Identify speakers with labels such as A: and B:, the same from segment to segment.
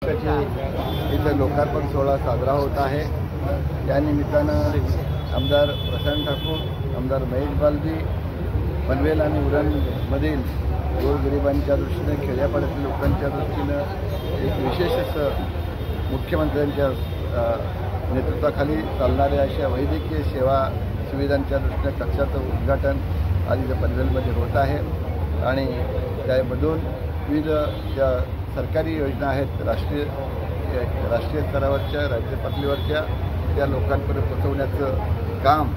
A: इथं लोकार्पण सोहळा साजरा होत आहे। या निमित्तानं आमदार प्रशांत ठाकूर, आमदार महेश बालदी, पनवेल आणि उरणमधील गोरगरिबांच्या दृष्टीने, खेड्यापाड्यातील लोकांच्या दृष्टीनं एक विशेष असं मुख्यमंत्र्यांच्या नेतृत्वाखाली चालणाऱ्या अशा वैद्यकीय सेवा सुविधांच्या दृष्टीने कक्षाचं उद्घाटन आज इथं पनवेलमध्ये होत आहे। आणि त्यामधून विविध ज्या सरकारी योजना आहेत, राष्ट्रीय स्तरावरच्या, राज्य पातळीवरच्या, त्या लोकांपर्यंत पोहोचवण्याचं काम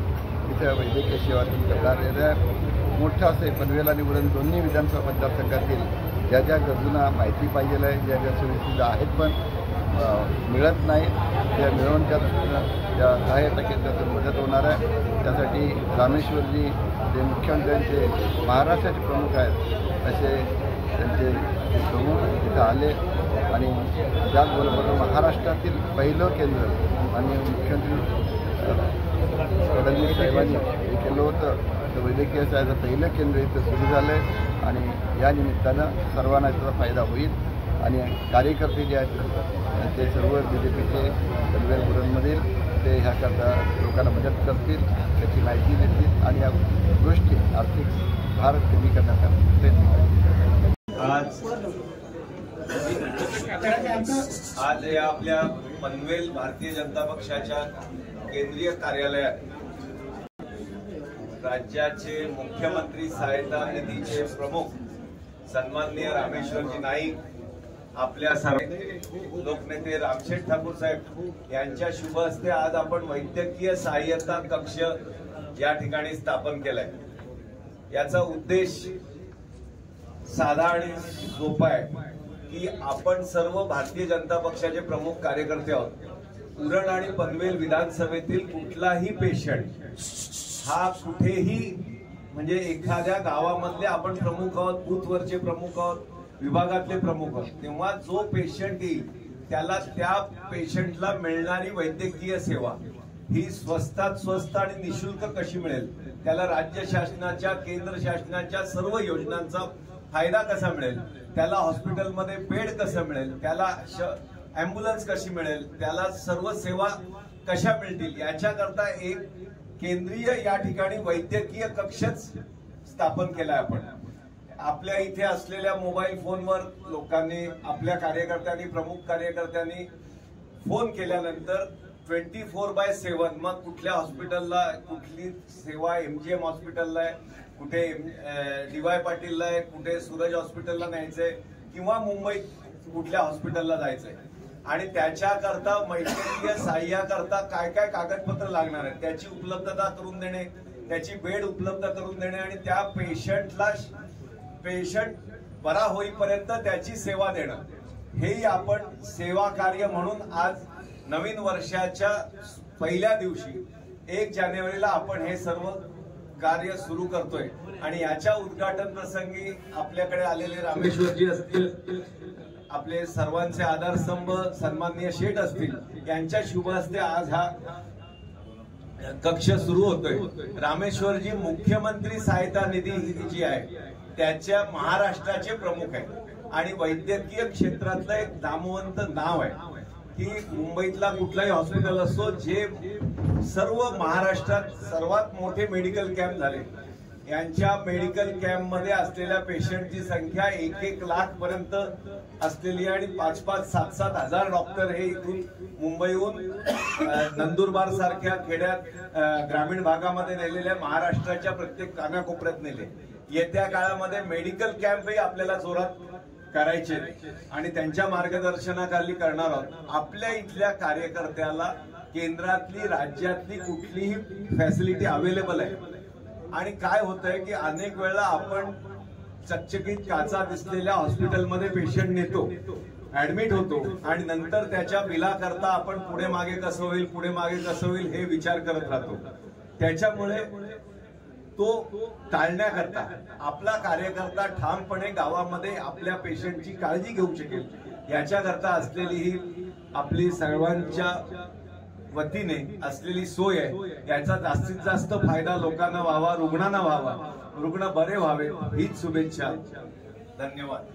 A: इथं वैद्यकीय सेवातून करण्यात येत आहे। मोठं असे पनवेल आणि उरण दोन्ही विधानसभा मतदारसंघातील ज्या ज्या गरजूंना माहिती पाहिजे आहे, ज्या ज्या सोयीसुविधा आहेत पण मिळत नाहीत, त्या मिळवण्याच्या दृष्टीनं त्या सहाय्यता केंद्रातून मदत होणार आहे। त्यासाठी रामेश्वरजी जे मुख्यमंत्र्यांचे महाराष्ट्राचे प्रमुख आहेत असे त्यांचे प्रमुख इथं आले आणि त्याचबरोबर महाराष्ट्रातील पहिलं केंद्र आणि मुख्यमंत्री फडणवीस साहेबांनी हे केलं होतं, तर वैद्यकीय सेवेचं पहिलं केंद्र इथं सुरू झालं आहे आणि या निमित्तानं सर्वांना त्याचा फायदा होईल। आणि कार्यकर्ते जे आहेत ते सर्व BJPचे पनवेल उरणमधील ते ह्याकरता लोकांना मदत करतील, त्याची माहिती देतील आणि या गोष्टी आर्थिक भार कमी करण्याचा प्रयत्न करतील।
B: आज आपल्या पनवेल भारतीय जनता पक्षाच्या केंद्रीय कार्यालयात राज्याचे मुख्यमंत्री सहायता निधीचे प्रमुख सन्माननीय रामेश्वरजी नाईक, आपल्या सर्व लोकनेते रामशेठ ठाकूर साहेब यांच्या शुभ हस्ते आज आपण वैद्यकीय सहाय्यता कक्ष या ठिकाणी स्थापन केलाय। याचा उद्देश साधा आणि सोपा आहे की आपण सर्व भारतीय जनता पक्षाचे प्रमुख कार्यकर्ते आहोत। उरण आणि पनवेल विधानसभेतील कुठलाही पेशंट हा कुठेही, म्हणजे एखाद्या गावामधले आपण प्रमुख आहोत, बूथवरचे प्रमुख आहोत, विभागातले प्रमुख आहोत, तेव्हा जो पेशंट येईल त्याला त्या पेशंटला मिळणारी वैद्यकीय सेवा ही स्वस्तात स्वस्त आणि निशुल्क कशी मिळेल, त्याला राज्य शासनाच्या, केंद्र शासनाच्या सर्व योजनांचा फायदा कसा मिळेल, त्याला हॉस्पिटलमध्ये बेड कसं मिळेल, त्याला अँब्युलन्स कशी मिळेल, त्याला सर्व सेवा कशा मिळतील, याच्याकरता एक केंद्रीय या ठिकाणी वैद्यकीय कक्षच स्थापन केलाय आपण। आपल्या इथे असलेल्या मोबाईल फोनवर लोकांनी, आपल्या कार्यकर्त्यांनी, प्रमुख कार्यकर्त्यांनी फोन केल्यानंतर 24/7 मग कुठल्या हॉस्पिटलला कुठली सेवा, MGM हॉस्पिटलला आहे, कुठे DY पाटीलला आहे, कुठे सूरज हॉस्पिटलला न्यायचंय किंवा मुंबईत कुठल्या हॉस्पिटलला जायचंय आणि त्याच्याकरता वैद्यकीय सहाय्याकरता काय काय कागदपत्र लागणार आहेत त्याची उपलब्धता करून देणे, त्याची बेड उपलब्ध करून देणे आणि त्या पेशंट बरा होईपर्यंत त्याची सेवा देणं, हेही आपण सेवा कार्य म्हणून आज नवीन वर्षाच्या पहिल्या दिवशी 1 जानेवारीला आपण हे सर्व कार्य सुरू करतोय। आणि याच्या उद्घाटन प्रसंगी आपल्याकडे आलेले रामेश्वरजी असतील, आपले सर्वांचे आधारस्तंभ सन्माननीय शेठ असतील, यांच्या शुभ हस्ते आज हा कक्ष सुरू होतोय। रामेश्वरजी मुख्यमंत्री सहायता निधी जी आहे त्याच्या महाराष्ट्राचे प्रमुख आहे आणि वैद्यकीय क्षेत्रातलं एक नामवंत नाव आहे की मुंबईतला कुठलाही हॉस्पिटल असो, जे सर्व महाराष्ट्रात सर्वात मोठे मेडिकल कॅम्प झाले, यांच्या मेडिकल कॅम्प मध्ये असलेल्या पेशंटची संख्या 1-1 लाख पर्यंत असलेली आणि 5-5, 7-7 हजार डॉक्टर हे इथून मुंबईहून नंदुरबार सारख्या खेड्यात ग्रामीण भागामध्ये नेलेल्या, महाराष्ट्राच्या प्रत्येक कानाकोपऱ्यात नेले। येत्या काळामध्ये मेडिकल कॅम्पही आपल्याला जोरात करायचे आणि त्यांच्या मार्गदर्शनाखाली करणार आहोत। आपल्या इथल्या कार्यकर्त्याला केंद्रातली, राज्यातली कुठलीही फॅसिलिटी अवेलेबल आहे। आणि काय होतंय की अनेक वेळा आपण चकचकीत काचा दिसलेल्या हॉस्पिटलमध्ये पेशंट नेतो, ऍडमिट होतो आणि नंतर त्याच्या बिलाकरता आपण पुढे मागे कसं होईल, पुढे मागे कसं होईल हे विचार करत राहतो। त्याच्यामुळे तो टाळण्याकरता आपला कार्यकर्ता ठामपणे गावामध्ये आपल्या पेशंटची काळजी घेऊ शकेल, याच्याकरता असलेली ही आपली सर्वांच्या वतीने असलेली सोय आहे। याचा जास्तीत जास्त फायदा लोकांना व्हावा, रुग्णांना व्हावा, रुग्ण बरे व्हावे, हीच शुभेच्छा। धन्यवाद।